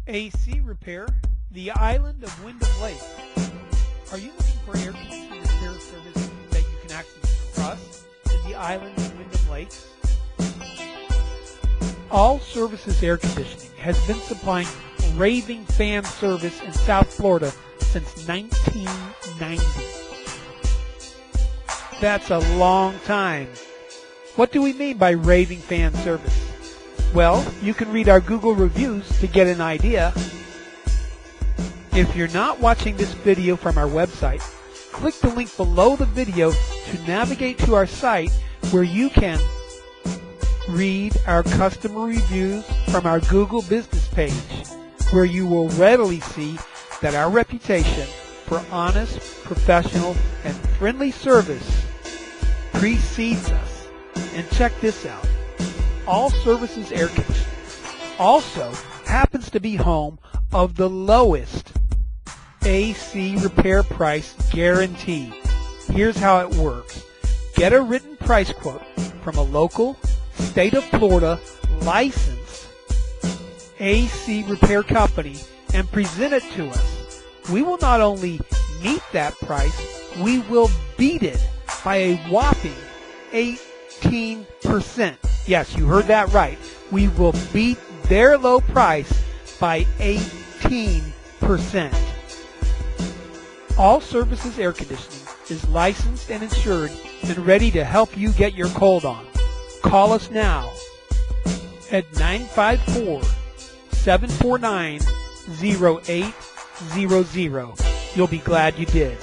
AC repair, the Island of Wyndham Lakes. Are you looking for air conditioning repair service that you can actually trust in the Island of Wyndham Lakes? All Services Air Conditioning has been supplying Raving Fan Service in South Florida since 1990. That's a long time. What do we mean by Raving Fan Service? Well, you can read our Google reviews to get an idea. If you're not watching this video from our website, click the link below the video to navigate to our site where you can read our customer reviews from our Google business page, where you will readily see that our reputation for honest, professional, and friendly service precedes us. And check this out. All Services Air Conditioning also happens to be home of the lowest AC repair price guarantee. Here's how it works. Get a written price quote from a local, state of Florida licensed AC repair company and present it to us. We will not only meet that price, we will beat it by a whopping 18%. Yes, you heard that right. We will beat their low price by 18%. All Services Air Conditioning is licensed and insured and ready to help you get your cold on. Call us now at 954-749-0800. You'll be glad you did.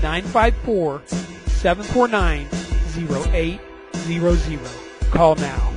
954-749-0800. Call now.